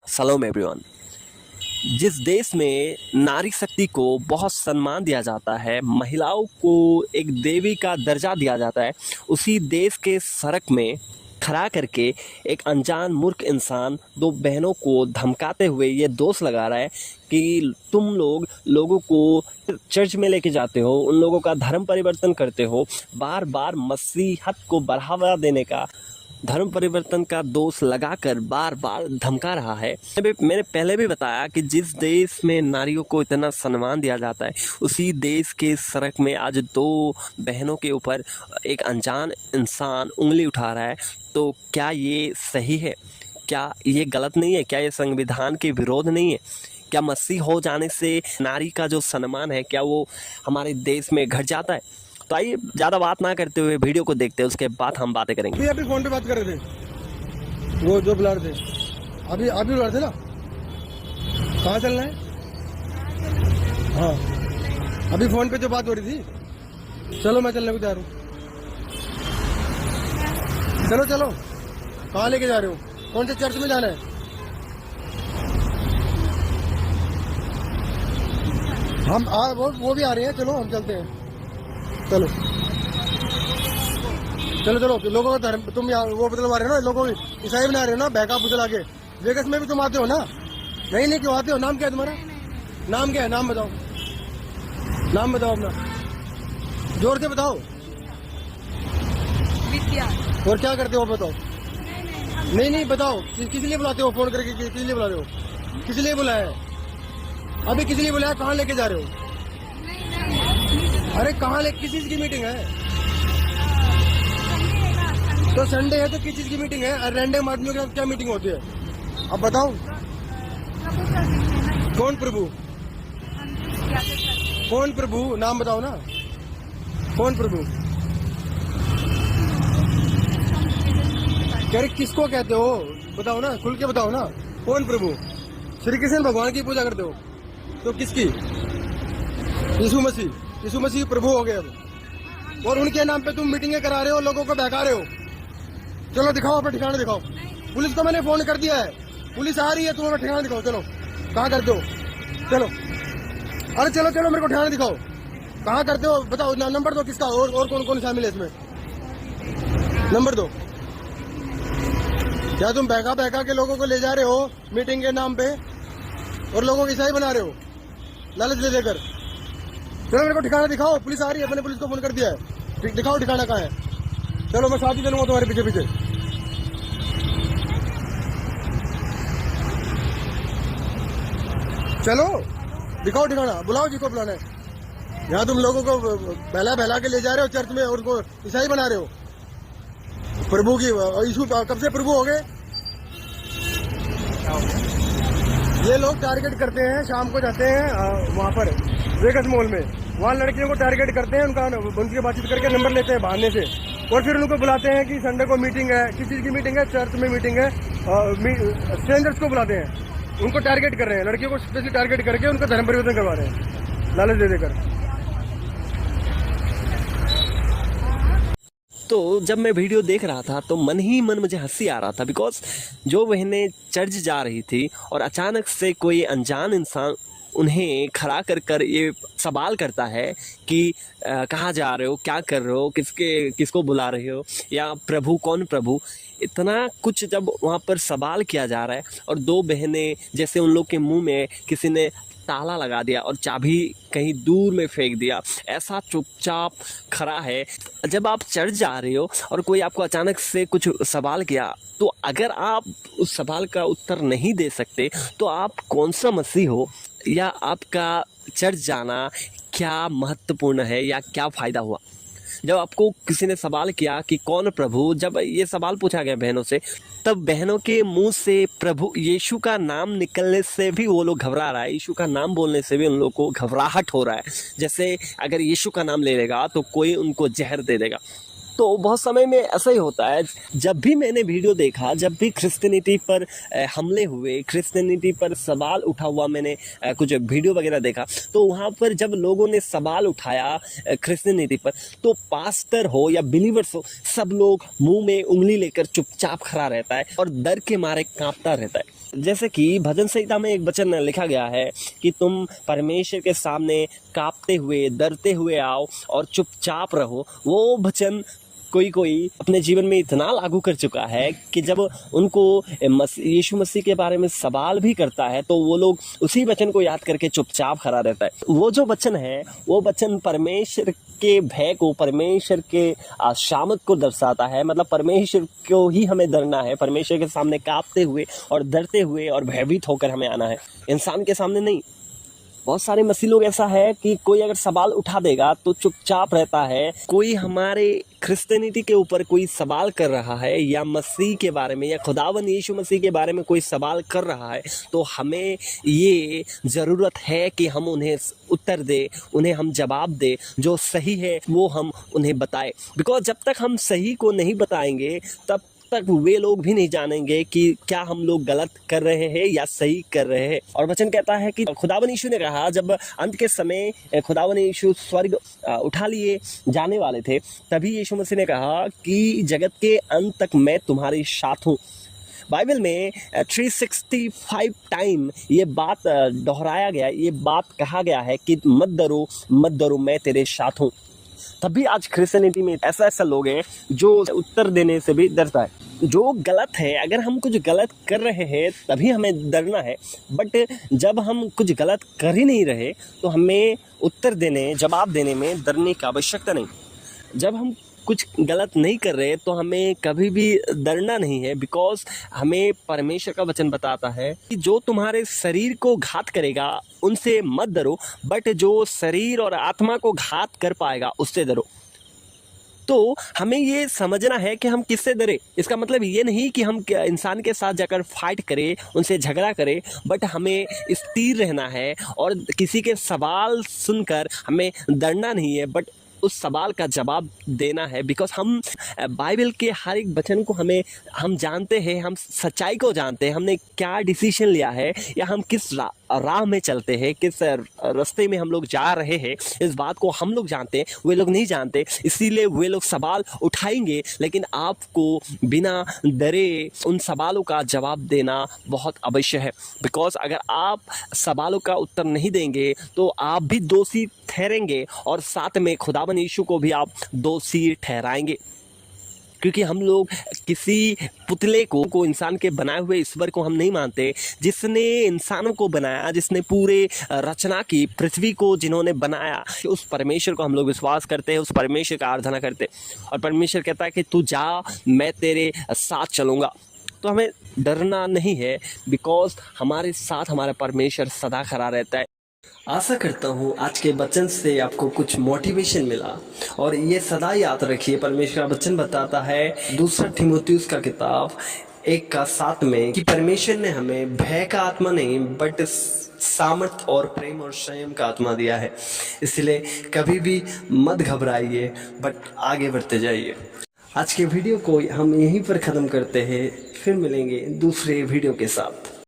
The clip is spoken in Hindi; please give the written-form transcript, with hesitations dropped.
सलाम एवरीवन। जिस देश में नारी शक्ति को बहुत सम्मान दिया जाता है, महिलाओं को एक देवी का दर्जा दिया जाता है, उसी देश के सड़क में खड़ा करके एक अनजान मूर्ख इंसान दो बहनों को धमकाते हुए ये दोष लगा रहा है कि तुम लोगों को चर्च में लेके जाते हो, उन लोगों का धर्म परिवर्तन करते हो, बार बार मसीहत को बढ़ावा देने का, धर्म परिवर्तन का दोष लगाकर बार बार धमका रहा है। मैंने पहले भी बताया कि जिस देश में नारियों को इतना सम्मान दिया जाता है, उसी देश के सड़क में आज दो बहनों के ऊपर एक अनजान इंसान उंगली उठा रहा है। तो क्या ये सही है? क्या ये गलत नहीं है? क्या ये संविधान के विरोध नहीं है? क्या मसीह हो जाने से नारी का जो सम्मान है, क्या वो हमारे देश में घट जाता है? तो आइए ज़्यादा बात ना करते हुए वीडियो को देखते हैं, उसके बाद हम बातें करेंगे। अभी फोन पे बात कर रहे थे, वो जो बुला रहे थे, अभी बुला रहे थे ना। कहाँ चलना है? हाँ, अभी फोन पे जो बात हो रही थी। चलो मैं चलने को जा रहा हूँ। चलो चलो, कहाँ लेके जा रहे हो? कौन से चर्च में जाना है? हम वो भी आ रहे हैं। चलो हम चलते हैं। चलो चलो चलो। लोगों का धर्म तुम यहाँ वो बदलवा रहे हो ना, लोगों को ईसाई बना रहे हो ना, बैका बुदला के। वेगस में भी तुम आते हो ना? नहीं क्यों आते हो? नाम क्या है तुम्हारा? नाम क्या है? नाम बताओ, नाम बताओ अपना, जोर से बताओ। विद्या। और क्या करते हो बताओ? नहीं बताओ, किस लिए बुलाते हो? फोन करके किस लिए बुला रहे हो? किस लिए बुलाया है? अभी किस लिए बुलाया? कहाँ लेके जा रहे हो? अरे कहाँ किस चीज की मीटिंग है? तो संडे है तो किस चीज की मीटिंग है? रैंडम आदमियों के साथ क्या मीटिंग होती है? अब बताओ। कौन प्रभु? कौन प्रभु? नाम बताओ ना। कौन प्रभु? अरे किसको कहते हो? बताओ ना, खुल के बताओ ना। कौन प्रभु? श्री कृष्ण भगवान की पूजा करते हो तो किसकी? यीशु मसीह प्रभु हो गए अब, और उनके नाम पे तुम मीटिंगें करा रहे हो, लोगों को बहका रहे हो। चलो दिखाओ अपना ठिकाना दिखाओ। पुलिस को मैंने फोन कर दिया है, पुलिस आ रही है, तुम अपना ठिकाना दिखाओ। चलो कहाँ करते हो? चलो, अरे चलो चलो, मेरे को ठिकाना दिखाओ। कहाँ करते हो बताओ? नंबर दो किसका, और कौन कौन शामिल है इसमें? नंबर दो। क्या तुम बहका के लोगों को ले जा रहे हो मीटिंग के नाम पे, और लोगों को ईसाई बना रहे हो लालच दे देकर? चलो मेरे को ठिकाना दिखाओ। पुलिस आ रही है, मैंने पुलिस को फोन कर दिया है। दिखाओ ठिकाना कहाँ है। चलो मैं साथ ही चलूंगा तुम्हारे पीछे पीछे। चलो दिखाओ ठिकाना, बुलाओ जिसको बुलाना है। यहाँ तुम लोगों को बहला के ले जा रहे हो चर्च में, और उनको ईसाई बना रहे हो। प्रभु की यीशु कब से प्रभु हो गए? ये लोग टारगेट करते हैं, शाम को जाते हैं वहाँ पर वेगस मॉल में, वहाँ लड़कियों को टारगेट करते हैं, उनकी बातचीत करके नंबर लेते हैं बहाने से, और फिर उनको बुलाते हैं कि संडे को मीटिंग है। किस चीज़ की मीटिंग है? चर्च में मीटिंग है। स्ट्रेंजर्स को बुलाते हैं, उनको टारगेट कर रहे हैं, लड़कियों को स्पेशली टारगेट करके उनका धर्म परिवर्तन करवा रहे हैं लालच दे देकर। तो जब मैं वीडियो देख रहा था तो मन ही मन मुझे हंसी आ रहा था, बिकॉज जो बहनें चर्च जा रही थी और अचानक से कोई अनजान इंसान उन्हें खड़ा कर ये सवाल करता है कि कहाँ जा रहे हो, क्या कर रहे हो, किसको बुला रहे हो, या प्रभु कौन प्रभु, इतना कुछ जब वहाँ पर सवाल किया जा रहा है, और दो बहनें जैसे उन लोग के मुंह में किसी ने ताला लगा दिया और चाबी कहीं दूर में फेंक दिया, ऐसा चुपचाप खड़ा है। जब आप चर्च जा रहे हो और कोई आपको अचानक से कुछ सवाल किया, तो अगर आप उस सवाल का उत्तर नहीं दे सकते तो आप कौन सा मसीह हो, या आपका चर्च जाना क्या महत्वपूर्ण है, या क्या फ़ायदा हुआ? जब आपको किसी ने सवाल किया कि कौन प्रभु, जब ये सवाल पूछा गया बहनों से, तब बहनों के मुंह से प्रभु यीशु का नाम निकलने से भी वो लोग घबरा रहा है, यीशु का नाम बोलने से भी उन लोग को घबराहट हो रहा है। जैसे अगर यीशु का नाम ले लेगा तो कोई उनको जहर दे देगा। तो बहुत समय में ऐसा ही होता है। जब भी मैंने वीडियो देखा, जब भी क्रिश्चियनिटी पर हमले हुए, क्रिश्चियनिटी पर सवाल उठा हुआ मैंने कुछ वीडियो वगैरह देखा, तो वहाँ पर जब लोगों ने सवाल उठाया क्रिश्चियनिटी पर, तो पास्टर हो या बिलीवर्स हो, सब लोग मुंह में उंगली लेकर चुपचाप खड़ा रहता है और डर के मारे कांपता रहता है। जैसे कि भजन संहिता में एक वचन लिखा गया है कि तुम परमेश्वर के सामने कांपते हुए डरते हुए आओ और चुपचाप रहो। वो वचन कोई अपने जीवन में इतना लागू कर चुका है कि जब उनको यीशु मसीह के बारे में सवाल भी करता है तो वो लोग उसी वचन को याद करके चुपचाप खड़ा रहता है। वो जो वचन है वो वचन परमेश्वर के भय को, परमेश्वर के शामत को दर्शाता है। मतलब परमेश्वर को ही हमें डरना है, परमेश्वर के सामने कांपते हुए और डरते हुए और भयभीत होकर हमें आना है, इंसान के सामने नहीं। बहुत सारे मसीह लोग ऐसा है कि कोई अगर सवाल उठा देगा तो चुपचाप रहता है। कोई हमारे क्रिश्चियनिटी के ऊपर कोई सवाल कर रहा है या मसीह के बारे में या खुदावंद यीशु मसीह के बारे में कोई सवाल कर रहा है तो हमें ये ज़रूरत है कि हम उन्हें उत्तर दे, उन्हें हम जवाब दे, जो सही है वो हम उन्हें बताएं। बिकॉज जब तक हम सही को नहीं बताएंगे तब तक वे लोग भी नहीं जानेंगे कि क्या हम लोग गलत कर रहे हैं या सही कर रहे हैं। और वचन कहता है कि खुदावंद यीशु ने कहा, जब अंत के समय खुदावंद यीशु स्वर्ग उठा लिए जाने वाले थे, तभी यीशु मसीह ने कहा कि जगत के अंत तक मैं तुम्हारे साथ हूँ। बाइबल में 365 टाइम ये बात दोहराया गया, ये बात कहा गया है कि मत डरो मैं तेरे साथ हूँ। तभी आज क्रिश्चियनिटी में ऐसा लोग हैं जो उत्तर देने से भी डरता है। जो गलत है, अगर हम कुछ गलत कर रहे हैं तभी हमें डरना है, बट जब हम कुछ गलत कर ही नहीं रहे तो हमें उत्तर देने, जवाब देने में डरने की आवश्यकता नहीं। जब हम कुछ गलत नहीं कर रहे तो हमें कभी भी डरना नहीं है। बिकॉज हमें परमेश्वर का वचन बताता है कि जो तुम्हारे शरीर को घात करेगा उनसे मत डरो, बट जो शरीर और आत्मा को घात कर पाएगा उससे डरो। तो हमें ये समझना है कि हम किससे डरे। इसका मतलब ये नहीं कि हम इंसान के साथ जाकर फाइट करें, उनसे झगड़ा करें, बट हमें स्थिर रहना है और किसी के सवाल सुनकर हमें डरना नहीं है, बट उस सवाल का जवाब देना है। बिकॉज हम बाइबल के हर एक वचन को हम जानते हैं, हम सच्चाई को जानते हैं, हमने क्या डिसीजन लिया है या हम किस राह में चलते हैं, किस रास्ते में हम लोग जा रहे हैं, इस बात को हम लोग जानते हैं, वे लोग नहीं जानते। इसीलिए वे लोग सवाल उठाएंगे, लेकिन आपको बिना डरे उन सवालों का जवाब देना बहुत आवश्यक है। बिकॉज अगर आप सवालों का उत्तर नहीं देंगे तो आप भी दोषी ठहरेंगे और साथ में खुदावंद यीशु को भी आप दोषी ठहराएंगे। क्योंकि हम लोग किसी पुतले को इंसान के बनाए हुए ईश्वर को हम नहीं मानते। जिसने इंसानों को बनाया, जिसने पूरे रचना की, पृथ्वी को जिन्होंने बनाया, उस परमेश्वर को हम लोग विश्वास करते हैं, उस परमेश्वर का आराधना करते हैं। और परमेश्वर कहता है कि तू जा, मैं तेरे साथ चलूँगा। तो हमें डरना नहीं है, बिकॉज हमारे साथ हमारा परमेश्वर सदा खड़ा रहता है। आशा करता हूँ आज के वचन से आपको कुछ मोटिवेशन मिला। और ये सदा याद रखिए, परमेश्वर का वचन बताता है 2 तीमुथियुस का किताब 1:7 में कि परमेश्वर ने हमें भय का आत्मा नहीं बट सामर्थ और प्रेम और संयम का आत्मा दिया है। इसलिए कभी भी मत घबराइए, बट आगे बढ़ते जाइए। आज के वीडियो को हम यहीं पर ख़त्म करते हैं, फिर मिलेंगे दूसरे वीडियो के साथ।